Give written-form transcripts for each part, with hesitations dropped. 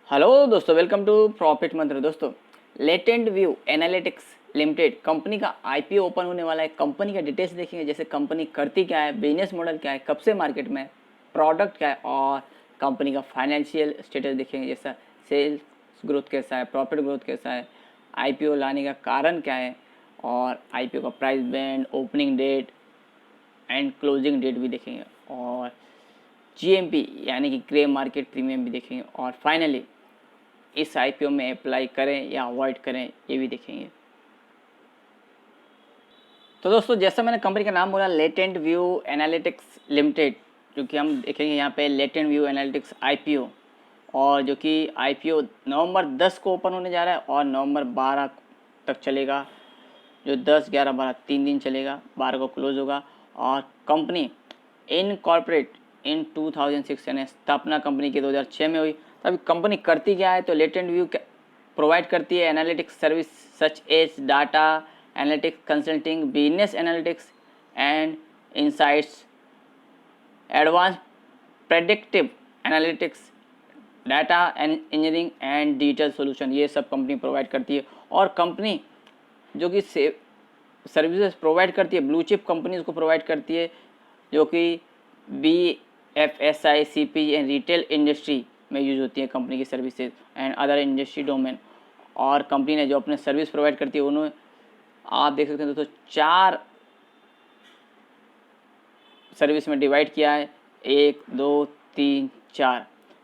Hello दोस्तों, welcome to profit मंत्र। दोस्तों, latent View analytics limited company का आईपीओ ओपन होने वाला है। कंपनी का डिटेल्स देखेंगे, जैसे कंपनी करती क्या है, बिजनेस मॉडल क्या है, कब से मार्केट में, प्रोडक्ट क्या है और कंपनी का फाइनेंशियल स्टेटस देखेंगे, जैसा सेल्स ग्रोथ कैसा है, प्रॉफिट ग्रोथ कैसा है, आईपीओ लाने का कारण क्या है और आईपीओ का price band, opening date and closing date भी देखेंगे और जीएमपी यानी कि ग्रे मार्केट प्रीमियम भी देखेंगे और फाइनली इस आईपीओ में अप्लाई करें या अवॉइड करें ये भी देखेंगे। तो दोस्तों, जैसा मैंने कंपनी का नाम बोला, लेटेंट व्यू एनालिटिक्स लिमिटेड, जो कि हम देखेंगे यहाँ पे लेटेंट व्यू एनालिटिक्स आईपीओ, और जो कि आईपीओ नवंबर 10 को ओपन होने जा रहा है और नवंबर 12 तक चलेगा। जो 10, 11, 12 3 दिन चलेगा, 12 को क्लोज होगा। और कंपनी इनकॉर्पोरेट इन 2006 यानी स्थापना कंपनी की 2006 में हुई। तो अभी कंपनी करती क्या है, तो लेटेंट व्यू प्रोवाइड करती है analytics service such as data analytics consulting, business analytics and insights, advance predictive analytics, data engineering and digital solution, ये सब कंपनी प्रोवाइड करती है। और कंपनी जो कि सर्विसेज प्रोवाइड करती है, ब्लू चिप कंपनीज को प्रोवाइड करती है, जो कि BFSI, CPG and retail industry में यूज होती है कंपनी की services and other industry domain. और कंपनी ने जो अपने सर्विस प्रोवाइड करती है, उन्होंने आप देख सकते हैं दोस्तों 4 सर्विस में डिवाइड किया है, 1, 2, 3, 4।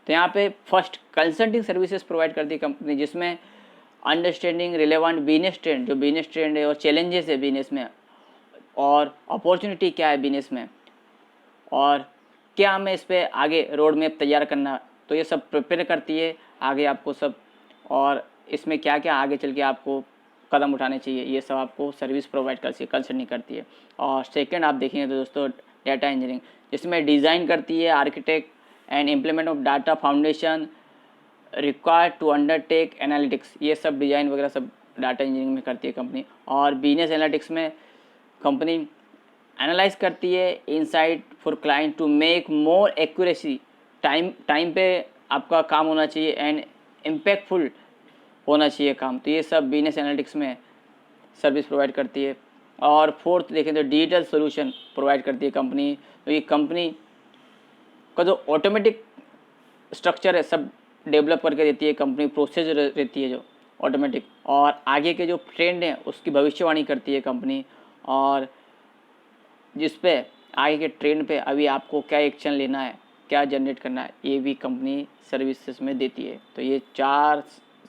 तो यहाँ पे फर्स्ट कंसल्टिंग सर्विसेज प्रोवाइड करती है कंपनी, जिसमें अंडरस्टैंडिंग रिलेवेंट बिजनेस ट्रेंड, जो बिजनेस ट्रेंड है और चैलेंजेस है बिजनेस में, और अपॉर्चुनिटी क्या है बिजनेस में, और क्या हमें इस पर आगे रोड मैप तैयार करना, तो ये सब प्रिपेयर करती है आगे आपको सब, और इसमें क्या क्या आगे चल के आपको कदम उठाने चाहिए, ये सब आपको सर्विस प्रोवाइड कंसल्टिंग करती है। और सेकंड आप देखेंगे तो दोस्तों डाटा इंजीनियरिंग, जिसमें डिज़ाइन करती है architect and implement of data foundation required to undertake analytics, ये सब डिज़ाइन वगैरह सब डाटा इंजीनियरिंग में करती है कंपनी। और बिजनेस एनालिटिक्स में कंपनी एनालाइज करती है insight for client to make more accuracy, time पे आपका काम होना चाहिए एंड इम्पैक्टफुल होना चाहिए काम, तो ये सब बिजनेस एनालिटिक्स में सर्विस प्रोवाइड करती है। और फोर्थ देखें तो डिजिटल सॉल्यूशन प्रोवाइड करती है कंपनी, तो ये कंपनी का जो ऑटोमेटिक स्ट्रक्चर है सब डेवलप करके देती है कंपनी, प्रोसेस रहती है जो ऑटोमेटिक, और आगे के जो ट्रेंड हैं उसकी भविष्यवाणी करती है कंपनी, और जिस पे आगे के ट्रेंड पे अभी आपको क्या एक्शन लेना है, क्या जनरेट करना है, ये भी कंपनी सर्विसेज में देती है। तो ये 4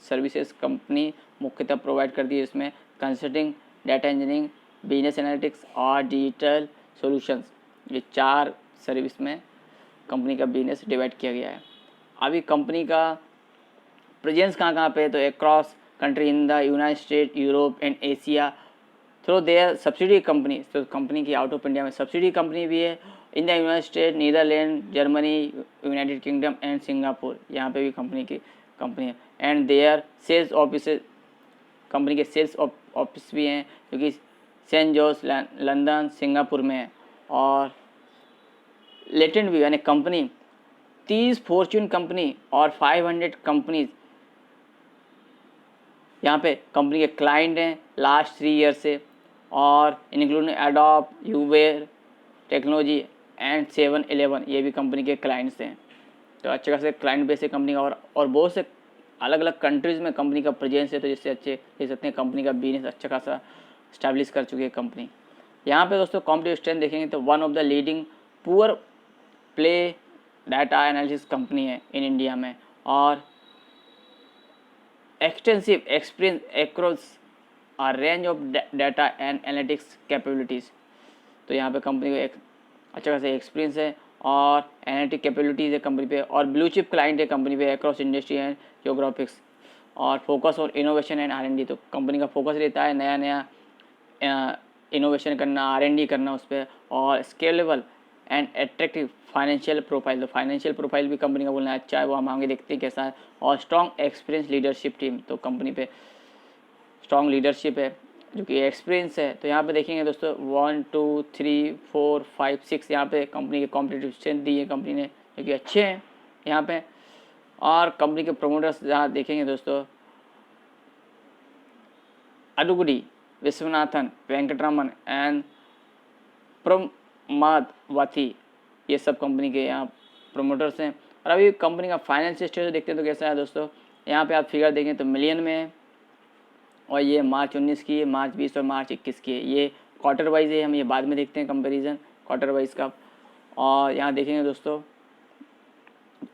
सर्विसेज कंपनी मुख्यतः प्रोवाइड करती है, इसमें consulting, data engineering, business analytics और डिजिटल सॉल्यूशंस, ये 4 सर्विस में कंपनी का बिजनेस डिवाइड किया गया है। अभी कंपनी का प्रेजेंस कहाँ कहाँ पे है, तो across country in the United State, Europe and Asia through their subsidy company, तो कंपनी की आउट ऑफ इंडिया में सब्सिडी कंपनी भी है, in the United State, Netherland, Germany, United Kingdom and Singapore, यहाँ पे भी कंपनी की कंपनी है। And their sales office, company के सेल्स ऑफिस भी हैं, जो कि सेंट जॉर्ज, लंदन, सिंगापुर में है। और लेटेंट व्यू यानी कंपनी 30 फॉर्च्यून कंपनी और 500 कंपनीज यहाँ पे कंपनी के क्लाइंट हैं लास्ट 3 ईयर से, और including Adobe, Uber technology and 7-Eleven, ये भी कंपनी के क्लाइंट्स हैं। तो अच्छे खासे क्लाइंट बेस है कंपनी का, और बहुत से अलग अलग कंट्रीज़ में कंपनी का प्रेजेंस है, तो जिससे अच्छे दे सकते हैं कंपनी का बिजनेस अच्छा खासा स्टैब्लिश कर चुकी है कंपनी। यहाँ पे दोस्तों कॉम्पिटिटिव स्ट्रेंथ देखेंगे तो one of the leading poor play data analysis company है इन इंडिया में, और extensive experience across a range of data and analytics capabilities, तो यहाँ पे कंपनी को एक अच्छा खासा एक्सपीरियंस है और एनालिटिक कैपेबिलिटीज़ है कंपनी पे, और ब्लू चिप क्लाइंट है कंपनी पे अक्रॉस इंडस्ट्री एंड जियोग्राफिक्स, और फोकस और इनोवेशन एंड R&D, तो कंपनी का फोकस रहता है नया नया इनोवेशन करना, R&D करना उस पर, और scalable and attractive financial profile, तो फाइनेंशियल प्रोफाइल भी कंपनी का बोलना है अच्छा है, वो हम आगे देखते हैं कैसा है। और स्ट्रॉन्ग एक्सपीरियंस लीडरशिप टीम, तो कंपनी पे स्ट्रॉन्ग लीडरशिप है जो कि एक्सपीरियंस है। तो यहाँ पे देखेंगे दोस्तों 1, 2, 3, 4, 5, 6 यहाँ पे कंपनी के कॉम्पिटिटिव स्ट्रेंथ दी है कंपनी ने, जो कि अच्छे हैं यहाँ पे। और कंपनी के प्रमोटर्स जहाँ देखेंगे दोस्तों, अडुगुडी, विश्वनाथन, वेंकटरामन एंड प्रमादवती, ये सब कंपनी के यहाँ प्रमोटर्स हैं। और अभी कंपनी का फाइनेंशियल स्टेटस देखते हैं तो कैसा है दोस्तों, यहाँ पे आप फिगर देखें तो मिलियन में है, और ये मार्च 19 की है, मार्च 20 और मार्च 21 की है। ये क्वार्टर वाइज है, हम ये बाद में देखते हैं कंपैरिजन क्वार्टर वाइज का। और यहाँ देखेंगे दोस्तों,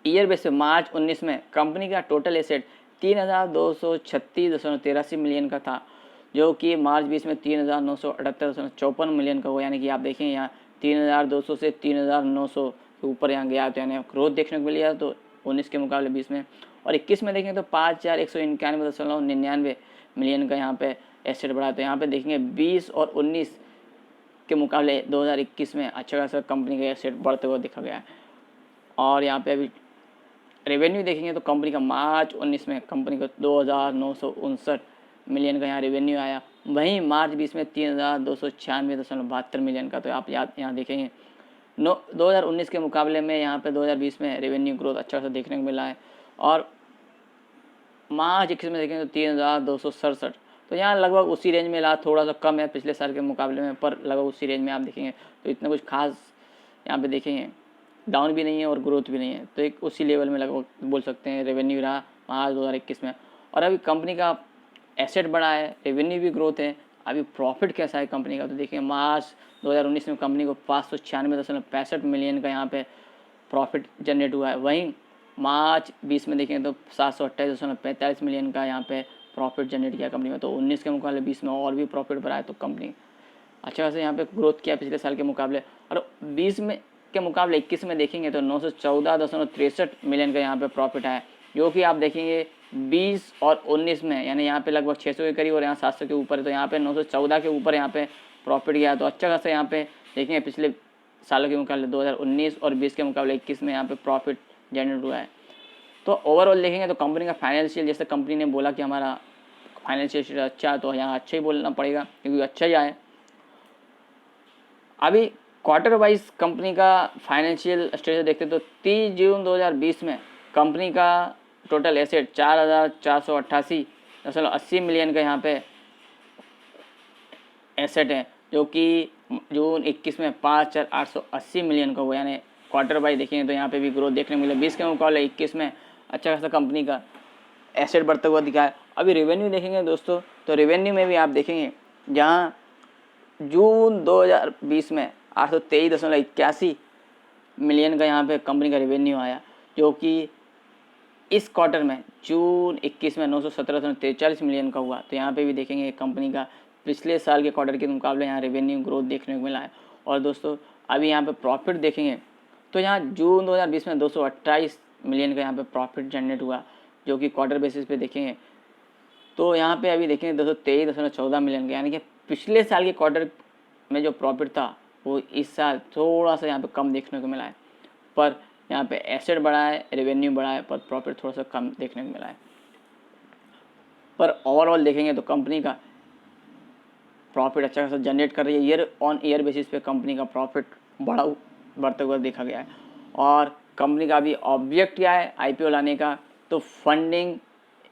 ईयर बेस पे मार्च 19 में कंपनी का टोटल एसेट 3,236.83 मिलियन का था, जो कि मार्च 20 में 3,978.54 मिलियन का हुआ। यानी कि आप देखें यहाँ 3,200 से 3,900 के ऊपर यहाँ गया, तो यानी ग्रोथ देखने को मिली है तो 19 के मुकाबले 20 में। और 21 में देखेंगे तो 5,191.99 मिलियन का यहाँ पे एसेट बढ़ा। तो यहाँ पे देखेंगे 20 और 19 के मुकाबले 2021 में अच्छा खासा कंपनी का एसेट बढ़ते हुए देखा गया है। और यहाँ पे अभी रेवेन्यू देखेंगे तो कंपनी का मार्च 19 में कंपनी को 2,959 मिलियन का यहाँ रेवेन्यू आया, वहीं मार्च 20 में 3,296.72 मिलियन का। तो आप यहाँ देखेंगे 2019 के मुकाबले में यहाँ पे 2020 में रेवेन्यू ग्रोथ अच्छा खासा देखने को मिला है। और मार्च 21 में देखेंगे तो 3,267, तो यहाँ लगभग उसी रेंज में ला, थोड़ा सा कम है पिछले साल के मुकाबले में, पर लगभग उसी रेंज में आप देखेंगे। तो इतना कुछ खास यहाँ पे देखेंगे डाउन भी नहीं है और ग्रोथ भी नहीं है, तो एक उसी लेवल में लगभग बोल सकते हैं रेवेन्यू रहा मार्च 2021 में। और अभी कंपनी का एसेट बढ़ा है, रेवेन्यू भी ग्रोथ है। अभी प्रॉफिट कैसा है कंपनी का, तो देखिए मार्च 2019 में कंपनी को 596.65 मिलियन का यहाँ पे प्रॉफिट जनरेट हुआ है, वहीं मार्च 20 में देखें तो 728.45 मिलियन का यहाँ पे प्रॉफिट जनरेट किया कंपनी में। तो 19 के मुकाबले 20 में और भी प्रॉफिट बढ़ा है, तो कंपनी अच्छा खासा यहाँ पे ग्रोथ किया पिछले साल के मुकाबले। और 20 में के मुकाबले 21 में देखेंगे तो 914.63 मिलियन का यहाँ पे प्रॉफिट आया, जो कि आप देखेंगे 20 और 19 में यानी यहाँ पे लगभग 600 के करीब और यहाँ 700 के ऊपर है। तो यहाँ पे 914 के ऊपर यहाँ पे प्रॉफिट गया, तो अच्छा खासा यहाँ पे देखेंगे पिछले सालों के मुकाबले 2019 और 20 के मुकाबले 21 में यहाँ पे प्रॉफिट जनरेट हुआ है। तो ओवरऑल देखेंगे तो कंपनी का फाइनेंशियल, जैसे कंपनी ने बोला कि हमारा फाइनेंशियल अच्छा है, तो यहाँ अच्छा ही बोलना पड़ेगा क्योंकि अच्छा ही आए। अभी क्वार्टर वाइज कंपनी का फाइनेंशियल स्टेटस देखते तो 30 जून 2020 में कंपनी का टोटल एसेट 4,488.80 मिलियन का यहाँ पे एसेट है, जो कि जून 21 में 5,880 मिलियन का हुआ। यानी क्वार्टर वाइज देखेंगे तो यहाँ पे भी ग्रोथ देखने को मिला, 20 के मुकाबले 21 में अच्छा खासा कंपनी का एसेट बढ़ता हुआ दिखा है। अभी रेवेन्यू देखेंगे दोस्तों, तो रेवेन्यू में भी आप देखेंगे जहाँ जून 2020 में 823.81 मिलियन का यहाँ पे कंपनी का रेवेन्यू आया, जो कि इस क्वार्टर में जून 21 में 917.43 मिलियन का हुआ। तो यहाँ पे भी देखेंगे कंपनी का पिछले साल के क्वार्टर के मुकाबले यहाँ रेवेन्यू ग्रोथ देखने को मिला है। और दोस्तों अभी यहाँ पे प्रॉफिट देखेंगे तो यहाँ जून 2020 में 228 मिलियन का यहाँ पे प्रॉफिट जनरेट हुआ, जो कि क्वार्टर बेसिस पे देखेंगे तो यहाँ पे अभी देखेंगे 223.14 मिलियन का। यानी कि पिछले साल के क्वार्टर में जो प्रॉफिट था वो इस साल थोड़ा सा यहाँ पे कम देखने को मिला है, पर यहाँ पे एसेट बढ़ा है, रेवेन्यू बढ़ा है, पर प्रॉफिट थोड़ा सा कम देखने को मिला है। पर ओवरऑल देखेंगे तो कंपनी का प्रॉफिट अच्छा खासा जनरेट कर रही है, ईयर ऑन ईयर बेसिस पे कंपनी का प्रॉफिट बढ़ते हुए देखा गया है। और कंपनी का अभी ऑब्जेक्ट क्या है आईपीओ लाने का, तो फंडिंग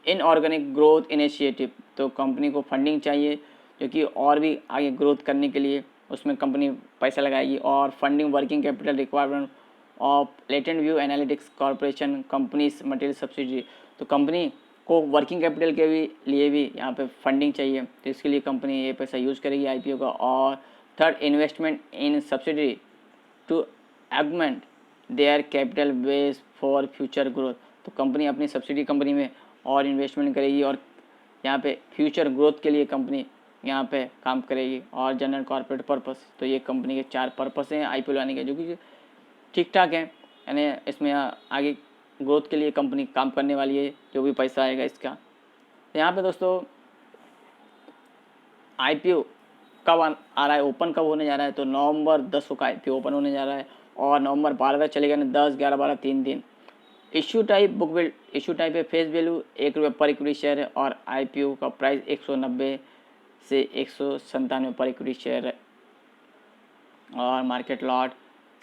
इनऑर्गेनिक ग्रोथ इनिशिएटिव। तो कंपनी को फंडिंग चाहिए जो कि और भी आगे ग्रोथ करने के लिए उसमें कंपनी पैसा लगाएगी। और funding working capital requirement of latent View analytics corporation companies material subsidy. तो कंपनी को वर्किंग कैपिटल के भी लिए भी यहाँ पे फंडिंग चाहिए, तो इसके लिए कंपनी ये पैसा यूज़ करेगी आईपीओ का। और third, investment in subsidy to augment their capital base for future growth. तो कंपनी अपनी सब्सिडी कंपनी में और इन्वेस्टमेंट करेगी और यहाँ पे फ्यूचर ग्रोथ के लिए कंपनी यहाँ पे काम करेगी। और जनरल कॉर्पोरेट पर्पस, तो ये कंपनी के 4 पर्पस हैं आईपीओ लाने के, जो कि ठीक ठाक है। यानी इसमें आगे ग्रोथ के लिए कंपनी काम करने वाली है, जो भी पैसा आएगा इसका। तो यहाँ पे दोस्तों आईपीओ कब आ रहा है, ओपन कब होने जा रहा है, तो नवंबर 10 को आईपीओ ओपन होने जा रहा है और नवंबर 12 तक चलेगा, 10, 11, 12 3 दिन। Issue type book build, issue type है फेस वैल्यू ₹1 पर इक्विटी शेयर है और आईपीओ का प्राइस 190 से 197 पर इक्विटी शेयर है। और मार्केट लॉट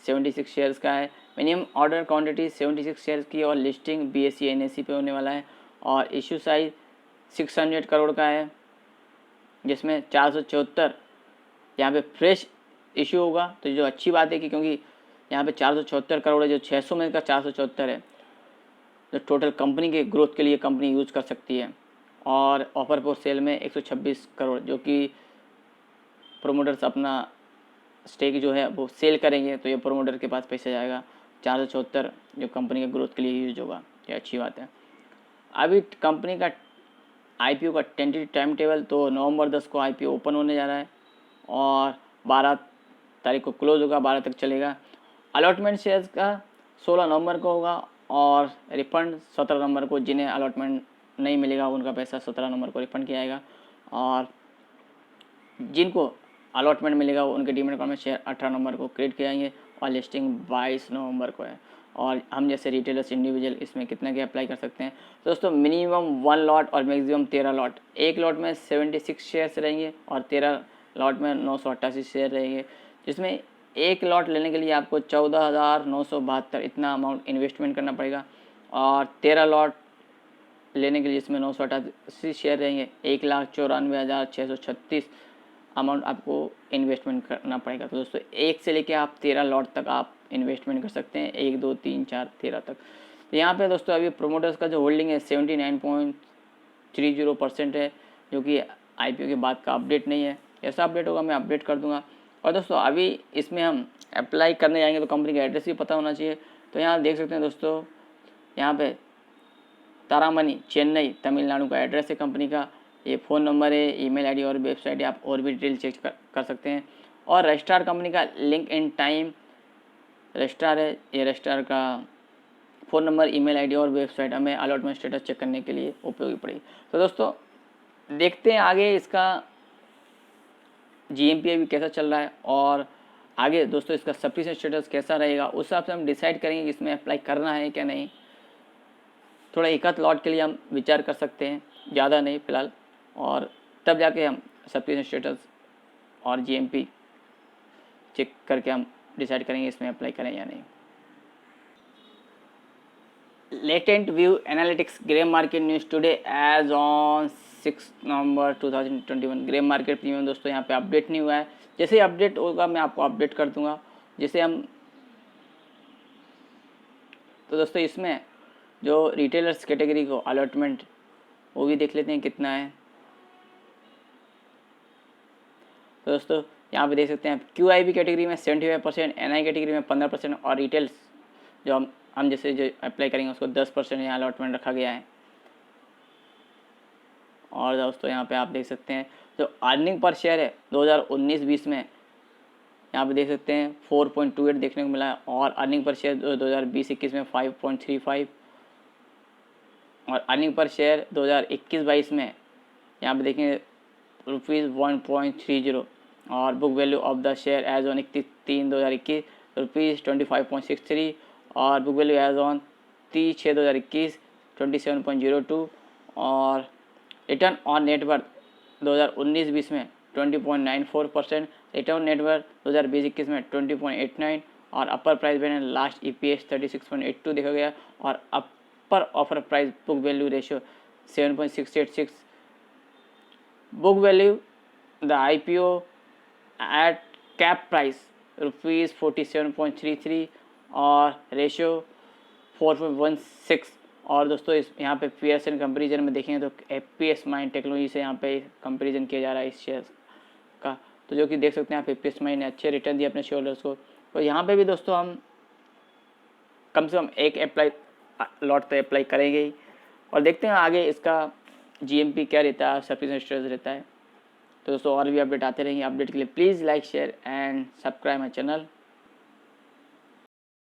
76 शेयर्स का है। मिनिमम ऑर्डर क्वांटिटी 76 शेयर्स की और लिस्टिंग BSE NSE पे होने वाला है। और इशू साइज 600 करोड़ का है, जिसमें 474 यहाँ पे फ्रेश इशू होगा। तो जो अच्छी बात है कि क्योंकि यहाँ पे 474 करोड़ है, जो 600 में का 474 है, जो टोटल कंपनी के ग्रोथ के लिए कंपनी यूज कर सकती है। और ऑफर फॉर सेल में 126 करोड़, जो कि प्रोमोटर्स अपना स्टेक जो है वो सेल करेंगे तो ये प्रोमोटर के पास पैसा जाएगा। 474 जो कंपनी के ग्रोथ के लिए यूज होगा, ये अच्छी बात है। अभी कंपनी का IPO का टेंटेटिव टाइम टेबल, तो नवंबर 10 को IPO ओपन होने जा रहा है और 12 तारीख को क्लोज होगा, 12 तक चलेगा। अलॉटमेंट शेयर्स का 16 नवंबर को होगा और रिफंड 17 नवंबर को, जिन्हें अलॉटमेंट नहीं मिलेगा उनका पैसा 17 नवंबर को रिफंड किया जाएगा। और जिनको अलॉटमेंट मिलेगा उनके डीमैट अकाउंट में शेयर 18 नवंबर को क्रेडिट किए जाएंगे और लिस्टिंग 22 नवंबर को है। और हम जैसे रिटेलर्स इंडिविजुअल इसमें कितना के अप्लाई कर सकते हैं। तो दोस्तों मिनिमम 1 लॉट और मैक्सिमम 13 लॉट। एक लॉट में 76 शेयर्स रहेंगे और 13 लॉट में 988 शेयर रहेंगे, जिसमें एक लॉट लेने के लिए आपको 14,972 इतना अमाउंट इन्वेस्टमेंट करना पड़ेगा। और 13 लॉट लेने के लिए इसमें 988 शेयर रहेंगे, 1,94,636 अमाउंट आपको इन्वेस्टमेंट करना पड़ेगा। तो दोस्तों 1 से लेके आप 13 लॉट तक आप इन्वेस्टमेंट कर सकते हैं, 1 2 3 4 13 तक। तो यहाँ पे दोस्तों अभी प्रोमोटर्स का जो होल्डिंग है 79.30% है, जो कि IPO के बाद का अपडेट नहीं है। ऐसा अपडेट होगा मैं अपडेट कर दूंगा। और दोस्तों अभी इसमें हम अप्लाई करने जाएंगे तो कंपनी का एड्रेस भी पता होना चाहिए। तो यहाँ देख सकते हैं दोस्तों, यहाँ पे तारामणि चेन्नई तमिलनाडु का एड्रेस है कंपनी का। ये फ़ोन नंबर है, ईमेल आईडी और वेबसाइट है, आप और भी डिटेल चेक कर सकते हैं। और रजिस्ट्रार कंपनी का लिंक इन टाइम रजिस्ट्रार है, ये रजिस्ट्रार का फ़ोन नंबर, ईमेल आईडी और वेबसाइट हमें अलॉटमेंट स्टेटस चेक करने के लिए उपयोगी पड़ेगी। तो दोस्तों देखते हैं आगे इसका GMP अभी कैसा चल रहा है और आगे दोस्तों इसका सब्सक्रिप्शन स्टेटस कैसा रहेगा, उस हिसाब से हम डिसाइड करेंगे कि इसमें अप्लाई करना है क्या नहीं। थोड़ा एक आध लॉट के लिए हम विचार कर सकते हैं, ज़्यादा नहीं फ़िलहाल, और तब जाके हम सब्सक्रिप्शन स्टेटस और GMP चेक करके हम डिसाइड करेंगे इसमें अप्लाई करें या नहीं। Latent View Analytics grey market news today as on 6 November 2021। Grey market premium दोस्तों यहाँ पे अपडेट नहीं हुआ है, जैसे ही अपडेट होगा मैं आपको अपडेट कर दूंगा। जैसे हम तो दोस्तों इसमें जो रिटेलर्स कैटेगरी को अलॉटमेंट वो भी देख लेते हैं कितना है। तो दोस्तों यहाँ पे देख सकते हैं QIB कैटेगरी में 75%, NI कैटेगरी में 15% और रिटेल्स जो हम जैसे जो अप्लाई करेंगे उसको 10% यहाँ अलॉटमेंट रखा गया है। और दोस्तों यहाँ पे आप देख सकते हैं जो अर्निंग पर शेयर है 2019-20 में यहाँ पे देख सकते हैं 4.28 देखने को मिला है। और अर्निंग पर शेयर 2020-21 में 5.35 और अर्निंग पर शेयर 2021-22 में यहाँ पे देखेंगे ₹1.30 और book value of the share as on 31/3/2021 ₹25.63 और बुक वैल्यू एज ऑन 30/6/2021 27.02 और रिटर्न ऑन नेटवर्थ 2019-20 में 20.94%, रिटर्न नेटवर्थ 2020-21 में 20.89 और upper price band last EPS 36.82 देखा गया और upper offer price book value ratio 7.686। Book value the IPO at cap price ₹47.33 और ratio 4.16। और दोस्तों इस यहाँ पे पीएसएन कंपेरिजन में देखेंगे तो FPS माइंड टेक्नोलॉजी से यहाँ पे कंपेरिजन किया जा रहा है इस शेयर का। तो जो कि देख सकते हैं आप FPS माइंड ने अच्छे रिटर्न दिए अपने शेयर होल्डर्स को। तो यहाँ पे भी दोस्तों हम कम से कम एक लॉट तो अप्लाई करेंगे ही और देखते हैं आगे इसका GMP क्या रहता है, सब्सक्रिप्शन स्टेटस रहता है। तो दोस्तों और भी अपडेट आते रहेंगे। अपडेट के लिए please like share and subscribe my channel.